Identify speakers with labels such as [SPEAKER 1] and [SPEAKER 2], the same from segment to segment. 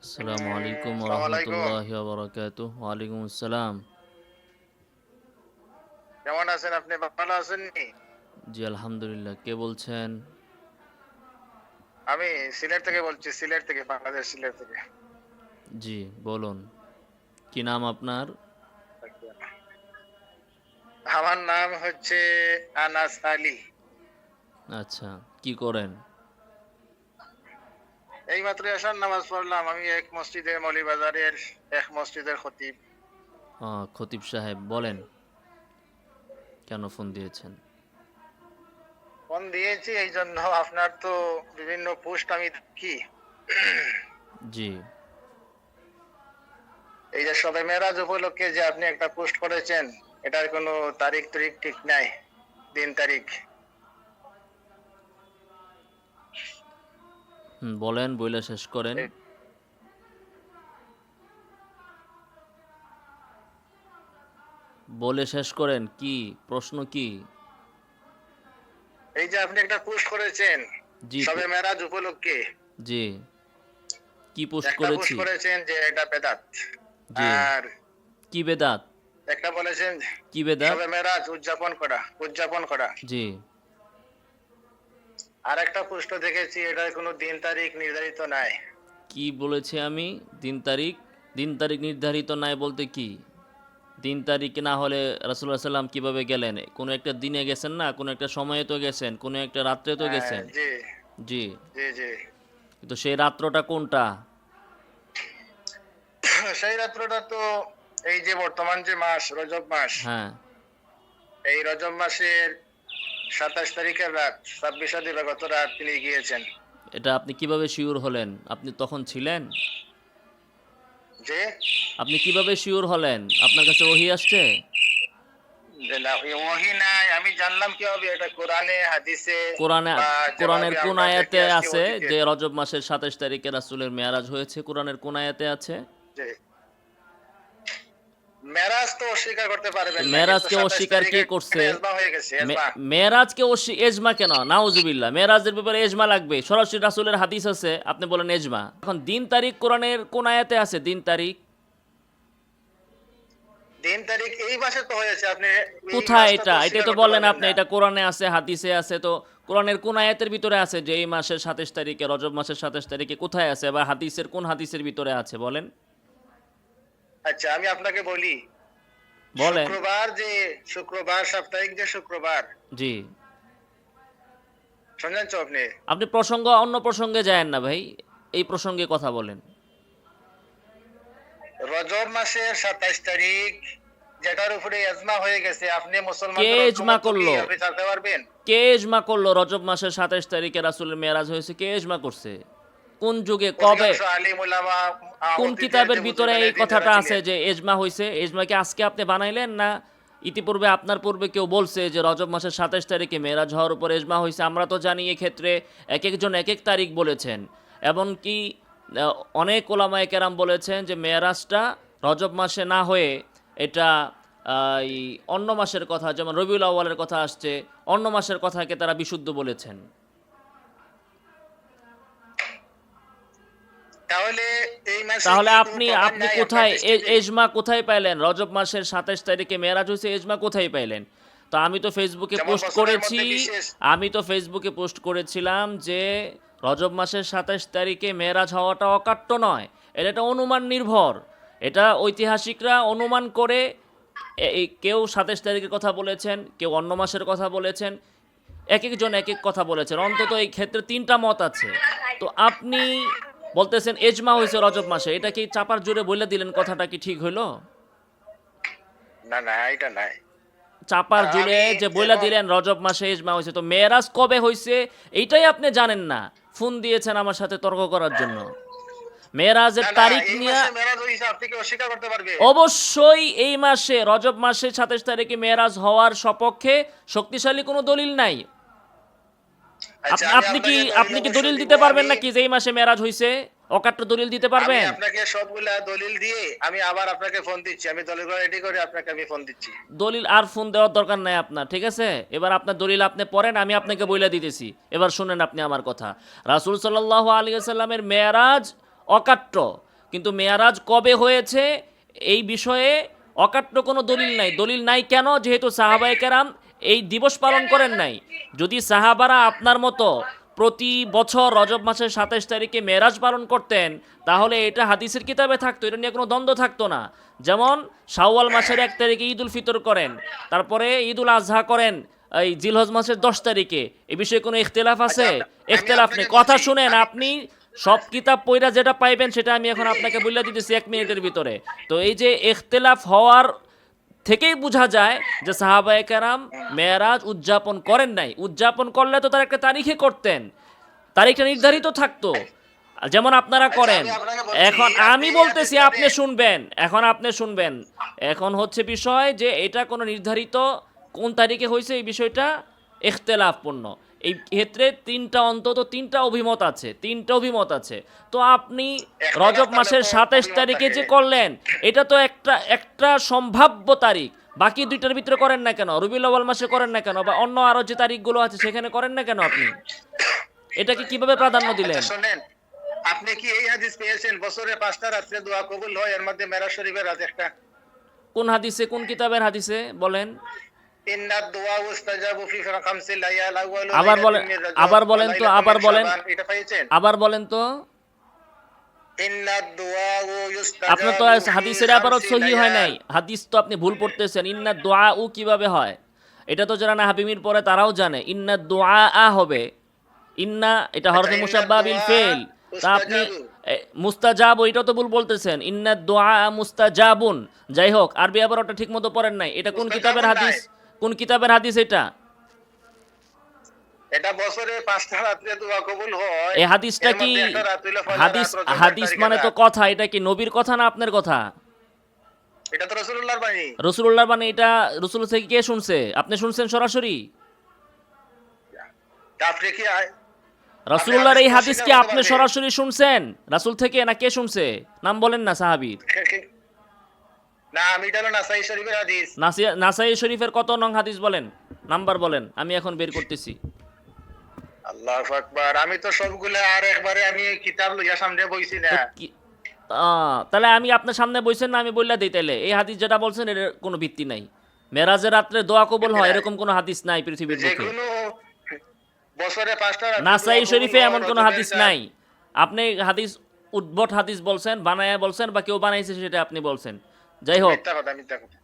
[SPEAKER 1] আসসালামু আলাইকুম
[SPEAKER 2] আসসালামু আলাইকুম।
[SPEAKER 1] রহমতুল্লাহি ওয়া ওয়ালাইকুম আসসালাম।
[SPEAKER 2] কেমন আছেন আপনি? ভালো আছেন নি?
[SPEAKER 1] জি আলহামদুলিল্লাহ। কে বলছেন?
[SPEAKER 2] আমি সিলেট থেকে বলছি, সিলেট থেকে, বাংলাদেশ সিলেট থেকে।
[SPEAKER 1] জি বলুন। কি নাম আপনার?
[SPEAKER 2] আমার নাম হচ্ছে আনাস আলী।
[SPEAKER 1] আচ্ছা, কি করেন?
[SPEAKER 2] এইমাত্র এশার নামাজ পড়লাম। আমি এক মসজিদে মৌলভীবাজারের এক মসজিদের খতিব।
[SPEAKER 1] খতিব সাহেব বলেন, কেন ফোন দিয়েছেন?
[SPEAKER 2] ফোন দিয়েছি এই জন্য, আপনার তো বিভিন্ন পোস্ট আমি দেখি।
[SPEAKER 1] জি,
[SPEAKER 2] এই যে শবে মেরাজ উপলক্ষে যে আপনি একটা পোস্ট করেছেন, এটার কোনো তারিখ ঠিক নাই, দিন তারিখ।
[SPEAKER 1] বলেন, বইলা শেষ করেন। বলে শেষ করেন, কি প্রশ্ন কি?
[SPEAKER 2] এই যে আপনি একটা পোস্ট করেছেন
[SPEAKER 1] জি
[SPEAKER 2] শবে মেরাজ উপলক্ষে,
[SPEAKER 1] জি, কি পোস্ট
[SPEAKER 2] একটা পোস্ট
[SPEAKER 1] করেছি?
[SPEAKER 2] করেছেন যে এটা বেদাত,
[SPEAKER 1] জি,
[SPEAKER 2] আর
[SPEAKER 1] কি বেদাত?
[SPEAKER 2] একটা বলেছেন
[SPEAKER 1] কি বেদাত?
[SPEAKER 2] শবে মেরাজ উদযাপন করা।
[SPEAKER 1] জি,
[SPEAKER 2] আর একটা পোস্ট দেখেছি, এটার কোনো দিন তারিখ নির্ধারিত নাই।
[SPEAKER 1] কি বলেছি আমি? দিন তারিখ? দিন তারিখ নির্ধারিত নাই বলতে কি? দিন তারিখে না হলে রাসূলুল্লাহ সাল্লাম কিভাবে গেলেন? কোনো একটা দিনে গেছেন না, কোনো একটা সময়ে তো গেছেন, কোনো একটা রাত্রে তো
[SPEAKER 2] হ্যাঁ,
[SPEAKER 1] গেছেন।
[SPEAKER 2] জি
[SPEAKER 1] জি,
[SPEAKER 2] জি জি।
[SPEAKER 1] কিন্তু সেই রাত্রটা কোনটা?
[SPEAKER 2] সেই রাত্রটা তো এই যে বর্তমান যে মাস, রজব মাস,
[SPEAKER 1] হ্যাঁ,
[SPEAKER 2] এই রজব মাসের 27 তারিখের রাত, 26 দিবাগত রাত তিনি গিয়েছেন।
[SPEAKER 1] এটা আপনি কিভাবে শিওর হলেন? আপনি তখন ছিলেন?
[SPEAKER 2] যে
[SPEAKER 1] আপনি কিভাবে শিওর হলেন? আপনার কাছে ওহী আসছে?
[SPEAKER 2] যে না, ওহী নাই, আমি জানলাম কিভাবে? এটা কোরআনে হাদিসে
[SPEAKER 1] কোরআনে
[SPEAKER 2] বা
[SPEAKER 1] কোরআনের
[SPEAKER 2] যেভাবে
[SPEAKER 1] কোন
[SPEAKER 2] আমরা দেখে
[SPEAKER 1] আয়াতে
[SPEAKER 2] আসছি
[SPEAKER 1] আছে
[SPEAKER 2] অতীতে।
[SPEAKER 1] যে রজব মাসের ২৭ তারিখে রাসূলের মেয়ারাজ হয়েছে? কোরআনের কোন আয়াতে আছে?
[SPEAKER 2] যে মেরাজ তো অস্বীকার করতে পারবেন না, কিন্তু
[SPEAKER 1] মেরাজকে
[SPEAKER 2] 27
[SPEAKER 1] অস্বীকার কে
[SPEAKER 2] তারিখে
[SPEAKER 1] করছে?
[SPEAKER 2] এজমা হয়ে গেছে, এজমা।
[SPEAKER 1] মেরাজকে এজমা কেন? নাউজুবিল্লাহ। মেরাজের ব্যাপারে এজমা লাগবে? সরাসরি রাসূলের হাদিস আছে, আপনি বলেন এজমা। এখন দিন তারিখ কোরআনের কোন আয়াতে আছে দিন তারিখ?
[SPEAKER 2] দিন তারিখ এই মাসে তো হয়েছে, আপনি এই
[SPEAKER 1] কোথায়
[SPEAKER 2] মাসটা তো
[SPEAKER 1] এটা? এটাই
[SPEAKER 2] অস্বীকার
[SPEAKER 1] তো
[SPEAKER 2] করতে
[SPEAKER 1] বললেন
[SPEAKER 2] পারবেন
[SPEAKER 1] আপনি,
[SPEAKER 2] না।
[SPEAKER 1] এটা কোরআনে আছে, হাদিসে আছে। তো কোরআনের কোন আয়াতের ভিতরে আছে যে এই মাসের ২৭ তারিখে, রজব মাসের ২৭ তারিখে কোথায় আছে? বা হাদিসের কোন হাদিসের ভিতরে আছে বলেন?
[SPEAKER 2] আচ্ছা, আমি আপনাকে বলি,
[SPEAKER 1] বলেন।
[SPEAKER 2] শুক্রবার সাপ্তাহিক যে শুক্রবার,
[SPEAKER 1] জি।
[SPEAKER 2] শুনছেন তো আপনি?
[SPEAKER 1] আপনি অন্য প্রসঙ্গে যায়েন না ভাই। এই প্রসঙ্গে কথা বলেন।
[SPEAKER 2] রজব মাসের 27 তারিখ, যেটার উপরে এজমা হয়ে গেছে, আপনি
[SPEAKER 1] কে
[SPEAKER 2] মুসলমানদের
[SPEAKER 1] ইজমা
[SPEAKER 2] ঐক্যমত্য কি
[SPEAKER 1] করলো?
[SPEAKER 2] আপনি জানতে পারবেন?
[SPEAKER 1] কে ইজমা করলো রজব মাসের ২৭ তারিখে রাসূলের মেরাজ হয়েছে? কে ইজমা করছে? কোন যুগে? কবে?
[SPEAKER 2] অধিকাংশ আলিম উলামা
[SPEAKER 1] কোন
[SPEAKER 2] অতীতের
[SPEAKER 1] কিতাবের
[SPEAKER 2] যে
[SPEAKER 1] ভিতরে
[SPEAKER 2] বুজুর্গানে
[SPEAKER 1] এই
[SPEAKER 2] দিন যারা
[SPEAKER 1] কথাটা আছে
[SPEAKER 2] ছিলেন।
[SPEAKER 1] যে এজমা হইছে? এজমা কি আজকে আপনি বানাইলেন, না ইতিপূর্বে আপনার পূর্বে কেউ বলছে যে রজব মাসের ২৭ তারিখে মেরাজ হওয়ার উপর এজমা হইছে? আমরা তো জানি এক্ষেত্রে একেকজন একেক তারিখ বলেছেন। এমনকি আ অনেক ওলামায়ে কেরাম বলেছেন যে মেরাজটা রজব মাসে না হয়ে এটা এই অন্য মাসের কথা, যেমন রবিউল আউয়ালের কথা আসছে, অন্য মাসের কথাকে তারা বিশুদ্ধ বলেছেন।
[SPEAKER 2] তাহলে এই মাসে
[SPEAKER 1] তাহলে
[SPEAKER 2] কি কোনো
[SPEAKER 1] আপনি
[SPEAKER 2] প্রমাণ
[SPEAKER 1] আপনি
[SPEAKER 2] নাই আপনার
[SPEAKER 1] কোথায়
[SPEAKER 2] দৃষ্টিতে?
[SPEAKER 1] এজমা কোথায় পাইলেন? রজব মাসের ২৭ তারিখে মেরাজ হইছে, এজমা কোথায় পাইলেন? তো আমি তো ফেসবুকে
[SPEAKER 2] যেমন
[SPEAKER 1] পোস্ট
[SPEAKER 2] বছরের
[SPEAKER 1] করেছি,
[SPEAKER 2] মধ্যে বিশেষ।
[SPEAKER 1] আমি তো ফেসবুকে পোস্ট করেছিলাম যে রজব মাসের ২৭ তারিখে মেরাজ হওয়াটা অকাট্য নয়। এটা একটা অনুমান নির্ভর। এটা ঐতিহাসিকরা অনুমান করে এই কেউ ২৭ তারিখের কথা বলেছেন, কেউ অন্য মাসের কথা বলেছেন। একেকজন একেক কথা বলেছেন। অন্তত এই ক্ষেত্রে ৩ টা মত আছে। তো আপনি বলতেছেন এজমা হইছে রজব মাসে। এটা কি চাপার জোরে বইলা দিলেন, কথাটা কি ঠিক হইল?
[SPEAKER 2] না না, এটা নাই।
[SPEAKER 1] চাপার জোরে
[SPEAKER 2] আমি
[SPEAKER 1] যে বইলা
[SPEAKER 2] এবং
[SPEAKER 1] দিলেন রজব মাসে এজমা হইছে, তো মেরাজ কবে হইছে এইটাই আপনি জানেন না। ফোন দিয়েছেন আমার সাথে তর্ক করার জন্য। মেরাজের
[SPEAKER 2] না না,
[SPEAKER 1] তারিখ
[SPEAKER 2] এই
[SPEAKER 1] নিয়া
[SPEAKER 2] মাসে মেরাজ হইছে, আপনি কি অস্বীকার করতে পারবেন?
[SPEAKER 1] অবশ্যই এই মাসে রজব মাসে ২৭ তারিখে মেরাজ হওয়ার সপক্ষে শক্তিশালী কোনো দলিল নাই।
[SPEAKER 2] আচ্ছা, আমি
[SPEAKER 1] আপনি কি
[SPEAKER 2] আপনাকে দলিল
[SPEAKER 1] আপনি কি দলিল
[SPEAKER 2] অবশ্যই দিব।
[SPEAKER 1] দিতে পারবেন
[SPEAKER 2] আমি
[SPEAKER 1] নাকি যে এই মাসে মেরাজ হইছে? অকাট্য দলিল দিতে
[SPEAKER 2] আমি
[SPEAKER 1] পারবেন?
[SPEAKER 2] আপনাকে সবগুলা দলিল দিয়ে আমি আবার আপনাকে ফোন দিচ্ছি। আমি দলিলগুলো রেডি করে আপনাকে আমি ফোন দিচ্ছি।
[SPEAKER 1] দলিল আর ফোন দেওয়ার দরকার নাই আপনার, ঠিক আছে? এবার আপনার দলিল আপনি পড়েন, আমি আপনাকে বইলা দিতেছি। এবার শুনেন আপনি আমার কথা। রাসূল সাল্লাল্লাহু আলাইহি ওয়াসাল্লামের মেরাজ অকাট্য। কিন্তু মেয়ারাজ কবে হয়েছে এই বিষয়ে অকাট্য কোনো দলিল নাই। দলিল নাই কেন? যেহেতু সাহাবায়ে কেরাম এই দিবস পালন করেন নাই। যদি সাহাবারা আপনার মতো প্রতি বছর রজব মাসের 27 তারিখে মেরাজ পালন করতেন, তাহলে এটা হাদিসের কিতাবে থাকতো, এটা নিয়ে কোনো দ্বন্দ্ব থাকতো না। যেমন শাওয়াল মাসের 1 তারিখে ঈদ উল ফিতর করেন, তারপরে ঈদ উল আজহা করেন এই জিলহজ মাসের 10 তারিখে, এ বিষয়ে কোনো ইখতিলাফ আছে? ইখতিলাফ নেই। কথা শুনেন, আপনি সব কিতাব পড়া যেটা পাইবেন সেটা আমি এখন আপনাকে বলে দিতেছি 1 মিনিটের ভিতরে। তো এই যে ইখতিলাফ হওয়ার থেকেই বোঝা যায় যে সাহাবায়ে কেরাম মেরাজ উদযাপন করেন নাই। উদযাপন করলে তো তার একটা তারিখে করতেন, তারিখটা নির্ধারিত থাকতো, যেমন আপনারা করেন। এখন আমি বলতেছি, আপনি শুনবেন, আপনি শুনবেন। এখন হচ্ছে বিষয় যে এটা কোনো নির্ধারিত কোন তারিখে হয়েছে এই বিষয়টা ইখতিলাফপূর্ণ। এই ক্ষেত্রে অন্তত তিনটা অভিমত আছে। তো আপনি রজব মাসের 27 তারিখে যে করলেন, এটা তো একটা সম্ভাব্য তারিখ। বাকি দুইটার ভিতরে করেন না কেন? রবিউল আউয়াল মাসে করেন না কেন? বা অন্য আরো যে তারিখগুলো আছে সেখানে করেন না কেন আপনি? এটাকে কিভাবে প্রাধান্য দিলেন?
[SPEAKER 2] শুনেন, আপনি কি এই হাদিস পেয়েছেন বছরে 5টা রাত্রে দোয়া কবুল হয়, এর মধ্যে মেরাজ শরীফের রাত একটা?
[SPEAKER 1] কোন হাদিসে, কোন কিতাবের হাদিসে বলেন?
[SPEAKER 2] ইন্নাদ দুআ উস্তাজাবু ফি খামসিল লায়াল আউয়ালু
[SPEAKER 1] আবার বলেন, আবার বলেন তো, আবার বলেন,
[SPEAKER 2] এটা পেয়েছেন?
[SPEAKER 1] আবার বলেন তো।
[SPEAKER 2] ইন্নাদ দুআ
[SPEAKER 1] আপনার তো
[SPEAKER 2] ইউস্তাজাবু
[SPEAKER 1] হাদিসের আবারও সহি হয় নাই। হাদিস তো আপনি ভুল পড়তেছেন। ইন্না দোয়া উ কিভাবে হয়? এটা তো যারা না হাবিমির পরে তারাও জানে। ইন্না দোয়া আ হবে, ইন্না এটা হরফে মুশাব্বাহ বিল ফেল। তা আপনি মুস্তাজাব, ওইটা তো ভুল বলতেছেন। ইন্না দোয়া মুস্তাজাবুন। যাই হোক, আরবি আবার ওটা ঠিক মতো পড়েন নাই। এটা কোন কিতাবের হাদিস? কোন কিতাবের হাদিস এটা?
[SPEAKER 2] এটা বছরে 5টা রাত্রে দোয়া কবুল হয়।
[SPEAKER 1] এই হাদিসটা কি হাদিস মানে তো কথা, এটা কি নবীর কথা না আপনার কথা?
[SPEAKER 2] এটা তো রাসূলুল্লাহর বাণী।
[SPEAKER 1] রাসূলুল্লাহর বাণী। এটা রাসূল থেকে কে শুনছে? আপনি শুনছেন সরাসরি?
[SPEAKER 2] আপনি কি
[SPEAKER 1] রাসূলুল্লাহর এই হাদিস কি আপনি সরাসরি শুনছেন? রাসূল থেকে না কে শুনছে? নাম বলেন না সাহাবীর।
[SPEAKER 2] না, আমি এটা হলো নাসাই শরীফের হাদিস।
[SPEAKER 1] নাসাই শরীফের কত নং হাদিস বলেন, নাম্বার বলেন, আমি এখন বের করতেছি।
[SPEAKER 2] আল্লাহু আকবার। আমি তো সবগুলা আর একবারে আমি কিতাব লইয়া সামনে বইছি না।
[SPEAKER 1] তাহলে আমি আপনার সামনে বইছেন না, আমি বললা দিই তাইলে। এই হাদিস যেটা বলছেন এর কোনো ভিত্তি নাই। মেরাজের রাত্রে দোয়া কবুল হয় এরকম কোনো হাদিস নাই পৃথিবীর বুকে।
[SPEAKER 2] যেকোনো বছরে 5টা রাত্রে
[SPEAKER 1] নাসাই
[SPEAKER 2] দোয়া
[SPEAKER 1] শরীফে
[SPEAKER 2] কবুল
[SPEAKER 1] এমন
[SPEAKER 2] হয়,
[SPEAKER 1] কোনো
[SPEAKER 2] রজবের
[SPEAKER 1] হাদিস
[SPEAKER 2] চাঁদ।
[SPEAKER 1] নাই। আপনি হাদিস উদ্ভট হাদিস বলছেন, বানায়া বলছেন, বা কেউ বানাইছে সেটা আপনি বলছেন। যাই হোক,
[SPEAKER 2] মিথ্যা কথা, মিথ্যা কথা।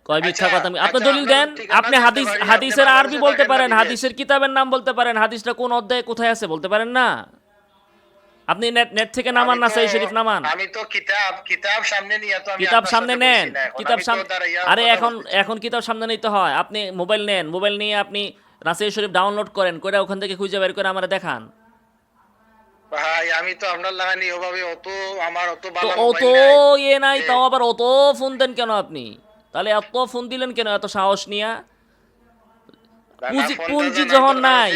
[SPEAKER 1] কয় মিথ্যা কথা? আপনি
[SPEAKER 2] আচ্ছা,
[SPEAKER 1] দলিল দেন।
[SPEAKER 2] আপনার ঠিকানা
[SPEAKER 1] আপনি
[SPEAKER 2] জানতে পারি,
[SPEAKER 1] হাদিসের
[SPEAKER 2] আপনি
[SPEAKER 1] আরবি
[SPEAKER 2] বাংলাদেশে
[SPEAKER 1] বলতে
[SPEAKER 2] থাকেন না
[SPEAKER 1] পারেন,
[SPEAKER 2] বিদেশ?
[SPEAKER 1] হাদিসের কিতাবের নাম বলতে পারেন, হাদিসটা কোন অধ্যায়ে কোথায় আছে বলতে পারেন না? আপনি নেট থেকে নামান, নাসাই শরীফ নামান।
[SPEAKER 2] আমি তো কিতাব সামনে নিয়ে তো আমি
[SPEAKER 1] কিতাব
[SPEAKER 2] আপনার
[SPEAKER 1] সামনে
[SPEAKER 2] সাথে
[SPEAKER 1] নেন,
[SPEAKER 2] বলছি না এখন।
[SPEAKER 1] কিতাব
[SPEAKER 2] আমি তো
[SPEAKER 1] সামনে।
[SPEAKER 2] দাঁড়াইয়া
[SPEAKER 1] আরে
[SPEAKER 2] কথা
[SPEAKER 1] এখন
[SPEAKER 2] বলতেছি।
[SPEAKER 1] এখন কিতাব সামনে নিতে হয়। আপনি মোবাইল নেন, মোবাইল নিয়ে আপনি নাসাই শরীফ ডাউনলোড করেন, করে ওখান থেকে খুঁজে বের করে আমারে দেখান।
[SPEAKER 2] ভাই, আমি তো আপনার লাগানি ওভাবে আমার অত
[SPEAKER 1] তো
[SPEAKER 2] ভালো
[SPEAKER 1] অত
[SPEAKER 2] মোবাইল নাই।
[SPEAKER 1] নাই, তাও আবার অত ফোন দেন কেন আপনি? তাহলে এত ফোন দিলেন কেন এত সাহস নিয়া? পুঁজি যখন নাই,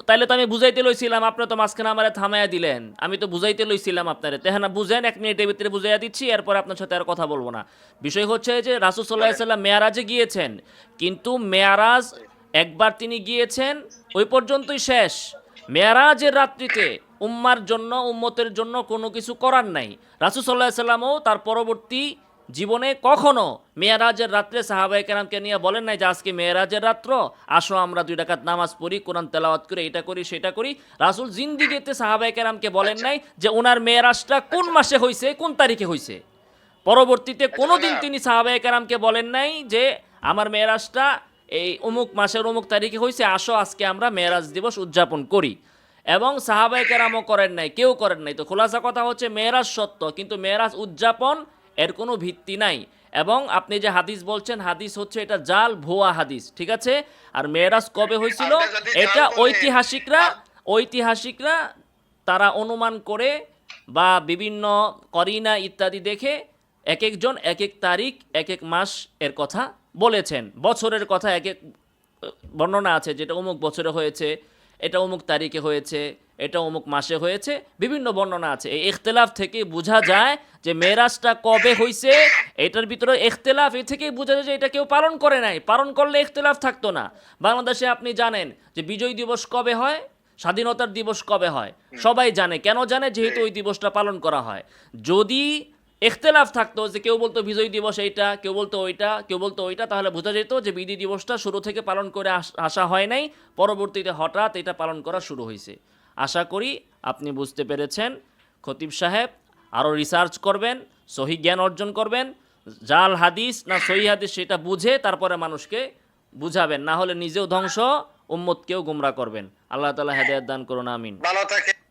[SPEAKER 1] তাইলে তো আমি বুঝাইতে লইছিলাম, আপনি তো মাঝখানে আমারে থামাইয়া দিলেন। আমি তো বুঝাইতে লইছিলাম আপনারে, তেহানা বুঝেন, 1 মিনিটের ভিতরে বুঝাইয়া দিচ্ছি, এরপর আপনার সাথে আর কথা বলবো না। বিষয় হচ্ছে যে রাসূল সাল্লাল্লাহু আলাইহি সাল্লাম মেয়ারাজে গিয়েছেন, কিন্তু মেয়ারাজ একবার তিনি গিয়েছেন, ওই পর্যন্তই শেষ। মেয়ারাজের রাত্রিতে উম্মতের জন্য কোনো কিছু করার নাই। রাসূল সাল্লাল্লাহু আলাইহি সাল্লামও তার পরবর্তী জীবনে কখনো মেয়ারাজের রাত্রে সাহাবায়ে কেরামকে নিয়ে বলেন নাই যে আজকে মেয়ারাজের রাত্র, আসো আমরা 2 রাকাত নামাজ পড়ি, কোরআন তেলাওয়াত করে এটা করি সেটা করি। রাসূল জিন্দিগিতে সাহাবায়ে কেরামকে বলেন নাই যে ওনার মেয়ারাজটা কোন মাসে হইছে, কোন তারিখে হইছে। পরবর্তীতে কোনোদিন তিনি সাহাবায়ে কেরামকে বলেন নাই যে আমার মেয়ারাজটা এই অমুক মাসের অমুক তারিখে হইছে, আসো আজকে আমরা মেয়ারাজ দিবস উদযাপন করি। এবং সাহাবায়ে কেরামও করেন নাই, কেউ করেন নাই। তো খোলাসা কথা হচ্ছে মেয়ারাজ সত্য, কিন্তু মেয়ারাজ উদযাপন এর কোনো ভিত্তি নাই। এবং আপনি যে হাদিস বলছেন, হাদিস হচ্ছে এটা জাল, ভুয়া হাদিস, ঠিক আছে? আর মেরাজ কবে হয়েছিল এটা ঐতিহাসিকরা তারা অনুমান করে বা বিভিন্ন করিনা ইত্যাদি দেখে এক একজন এক এক তারিখ, এক এক মাস এর কথা বলেছেন। বছরের কথা এক এক বর্ণনা আছে, যেটা অমুক বছরে হয়েছে, এটা অমুক তারিখে হয়েছে, এটা অমুক মাসে হয়েছে, বিভিন্ন বর্ণনা আছে। এই ইখতিলাফ থেকে বোঝা যায় যে মেরাজটা কবে হয়েছে, এটার ভিতরে ইখতিলাফ। এ থেকেই বোঝা যায় যে এটা কেউ পালন করে নাই। পালন করলে ইখতিলাফ থাকতো না। বাংলাদেশে আপনি জানেন যে বিজয় দিবস কবে হয়? স্বাধীনতার দিবস কবে হয় সবাই জানে। কেন জানে? যেহেতু ওই দিবসটা পালন করা হয়। যদি ইখতিলাফ থাকতো, যে কেউ বলতো বিজয় দিবস এইটা, কেউ বলতো ওইটা, কেউ বলতো ওইটা, তাহলে বোঝা যেত যে বিজয় দিবসটা শুরু থেকে পালন করে আসা হয় নাই, পরবর্তীতে হঠাৎ এটা পালন করা শুরু হয়েছে। আশা করি আপনি বুঝতে পেরেছেন। খতিব সাহেব আরও রিসার্চ করবেন, সহি জ্ঞান অর্জন করবেন, জাল হাদিস না সহি হাদিস সেটা বুঝে তারপরে মানুষকে বুঝাবেন, না হলে নিজেও ধ্বংস, উম্মতকেও গুমরা করবেন। আল্লাহ তাআলা হেদায়েত দান করুন, আমিন।
[SPEAKER 2] ভালো থাকে।